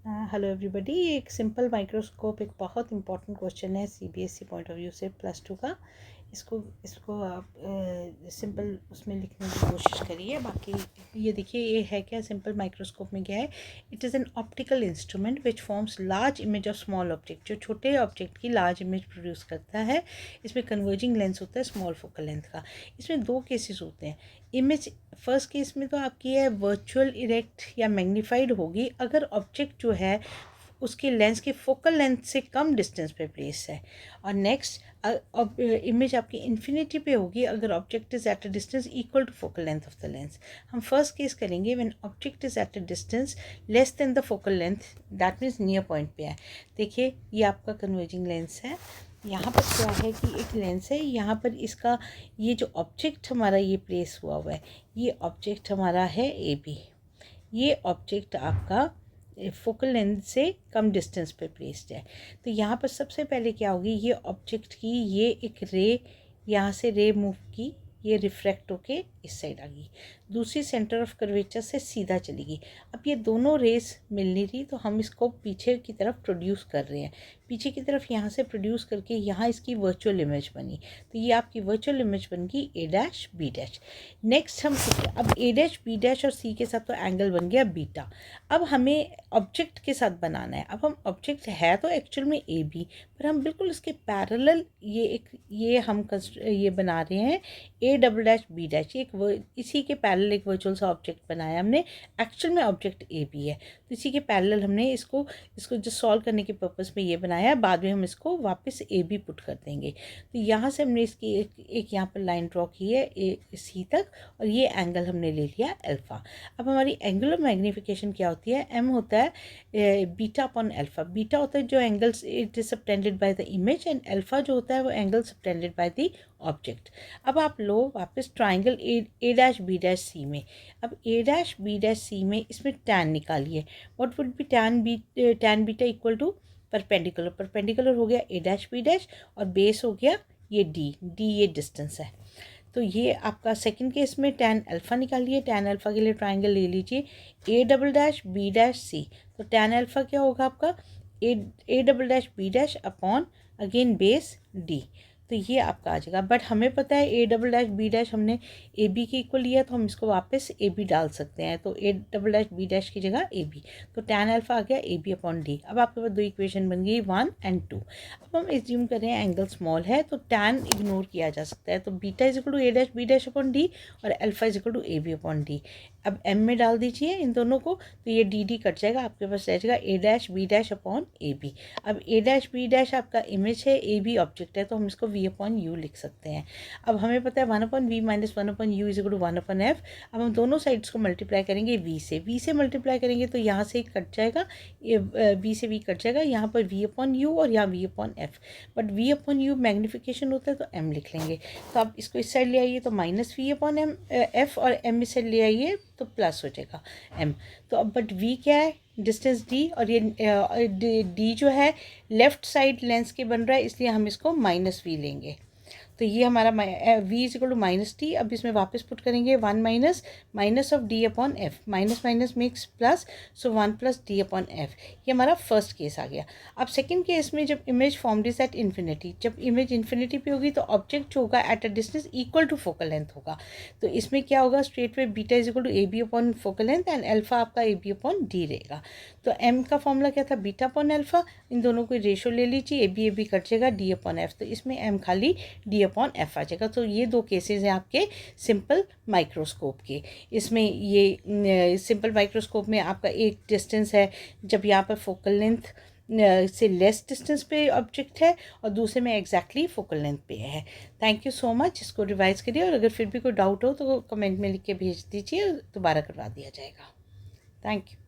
Hello everybody. एक simple microscope एक बहुत इंपॉर्टेंट क्वेश्चन है सीबीएसई पॉइंट ऑफ व्यू से +2 का। इसको आप सिंपल उसमें लिखने की कोशिश करिए। बाकी ये देखिए, ये है क्या, सिंपल माइक्रोस्कोप में क्या है, it is an optical instrument which forms large image of small object. जो छोटे ऑब्जेक्ट की लार्ज इमेज प्रोड्यूस करता है। इसमें कन्वर्जिंग लेंस होता है स्मॉल फोकल लेंथ का। इसमें दो केसेस होते हैं। इमेज फर्स्ट केस में तो आपकी है वर्चुअल इरेक्ट या मैग्नीफाइड होगी अगर ऑब्जेक्ट जो है उसके लेंस के फोकल लेंथ से कम डिस्टेंस पे प्लेस है। और नेक्स्ट इमेज आपकी इन्फिनिटी पे होगी अगर object is at a distance equal to focal length of the lens. हम फर्स्ट केस करेंगे when object is at a distance less than the focal length, that means near point पे है। देखिए, ये आपका कन्वर्जिंग लेंस है। यहाँ पर क्या है कि एक लेंस है, यहाँ पर इसका ये जो ऑब्जेक्ट हमारा ये प्लेस हुआ है, ये ऑब्जेक्ट हमारा है ए बी। ये ऑब्जेक्ट आपका फोकल लेंथ से कम डिस्टेंस पे प्लेस्ड है। तो यहाँ पर सबसे पहले क्या होगी, ये ऑब्जेक्ट की ये एक रे, यहाँ से रे मूव की, ये रिफ्रैक्ट होके इस साइड आ गई, दूसरी सेंटर ऑफ कर्वेचर से सीधा चलेगी। अब ये दोनों रेस मिल नहीं रही तो हम इसको पीछे की तरफ प्रोड्यूस कर रहे हैं। पीछे की तरफ यहाँ से प्रोड्यूस करके यहाँ इसकी वर्चुअल इमेज बनी। तो ये आपकी वर्चुअल इमेज बन गई ए डैश बी डैश। नेक्स्ट हम अब ए डैश बी डैश और सी के साथ तो एंगल बन गया बीटा। अब हमें ऑब्जेक्ट के साथ बनाना है। अब हम ऑब्जेक्ट है तो एक्चुअल में ए बी, पर हम बिल्कुल इसके पैरेलल ये हम ये बना रहे हैं A double dash B dash. इसी के पैरेलल एक वर्चुअल सा ऑब्जेक्ट बनाया हमने। एक्चुअल में ऑब्जेक्ट ए बी है, तो इसी के पैरेलल हमने इसको जो सॉल्व करने के पर्पस में ये बनाया। बाद में हम इसको वापस ए बी पुट कर देंगे। तो यहाँ से हमने इसकी एक यहाँ पर लाइन ड्रॉ की है ए सी तक, और ये एंगल हमने ले लिया अल्फ़ा। अब हमारी एंगुलर मैग्नीफिकेशन क्या होती है, एम होता है बीटा अपॉन अल्फ़ा। बीटा होता है जो angles it is subtended by the image, and alpha जो होता है वो angle subtended by the object. अब आप लो वापस triangle A dash B dash C में। अब A dash B dash C में इसमें टैन निकालिए। What would be tan beta equal to perpendicular. Perpendicular हो गया ए डैश बी डैश, और बेस हो गया ये डी ये डिस्टेंस है। तो ये आपका सेकंड केस में टैन अल्फ़ा निकालिए। टैन अल्फ़ा के लिए ट्राइंगल ले लीजिए A double dash B dash C. तो टैन अल्फ़ा क्या होगा आपका A double dash B dash upon again base D. तो ये आपका आ जाएगा। बट हमें पता है A double dash B dash हमने ए बी के इक्वल लिया, तो हम इसको वापस ए बी डाल सकते हैं। तो A double dash B dash की जगह ए बी, तो टैन अल्फ़ा आ गया ए बी अपॉन डी। अब आपके पास दो इक्वेशन बन गई 1 और 2। अब हम एज्यूम करें एंगल स्मॉल है तो टैन इग्नोर किया जा सकता है। तो beta is equal to A dash B dash upon D और alpha is equal to A B upon D. अब एम में डाल दीजिए इन दोनों को, तो ये डी डी कट जाएगा, आपके पास रह जाएगा A dash B dash upon A B. अब ए डैश बी डैश आपका इमेज है, ए बी ऑब्जेक्ट है, तो हम इसको वी अपॉन यू लिख सकते हैं। अब हमें पता है 1 upon v minus 1 upon u is equal to 1 upon f. अब हम दोनों साइड्स को मल्टीप्लाई करेंगे वी से मल्टीप्लाई करेंगे, तो यहाँ से कट जाएगा, वी से वी कट जाएगा, यहाँ पर वी अपॉन यू और यहाँ v upon f. But v upon u magnification होता है तो एम लिख लेंगे। तो आप इसको इस साइड ले आइए तो minus v upon m f, और एम इस साइड ले आइए तो प्लस हो जाएगा एम। तो अब बट वी क्या है, डिस्टेंस डी, और ये डी जो है लेफ्ट साइड लेंस के बन रहा है, इसलिए हम इसको माइनस वी लेंगे। तो ये हमारा v is equal to minus t. अब इसमें वापस पुट करेंगे 1 minus of d upon f, minus minus makes plus, so 1 plus d upon f. ये हमारा फर्स्ट केस आ गया। अब सेकंड केस में जब image formed is at infinity, जब इमेज इन्फिनिटी पे होगी तो ऑब्जेक्ट जो होगा at a distance equal to focal length होगा। तो इसमें क्या होगा, straight way beta is equal to A B upon focal length and alpha आपका ए बी अपॉन डी रहेगा। तो एम का फॉर्मूला क्या था, बीटा अपॉन अल्फा। इन दोनों को रेशो ले लीजिए, ए बी कट जाएगा, डी अपॉन एफ। तो इसमें एम खाली डी अपॉन एफ आ जाएगा। तो ये दो केसेस हैं आपके सिंपल माइक्रोस्कोप के। इसमें ये सिंपल माइक्रोस्कोप में आपका एक डिस्टेंस है जब यहाँ पर फोकल लेंथ से लेस डिस्टेंस पे ऑब्जेक्ट है, और दूसरे में एग्जैक्टली फोकल लेंथ पे है। Thank you so much. इसको रिवाइज करिए, और अगर फिर भी कोई डाउट हो तो कमेंट में लिख के भेज दीजिए, दोबारा करवा दिया जाएगा। Thank you.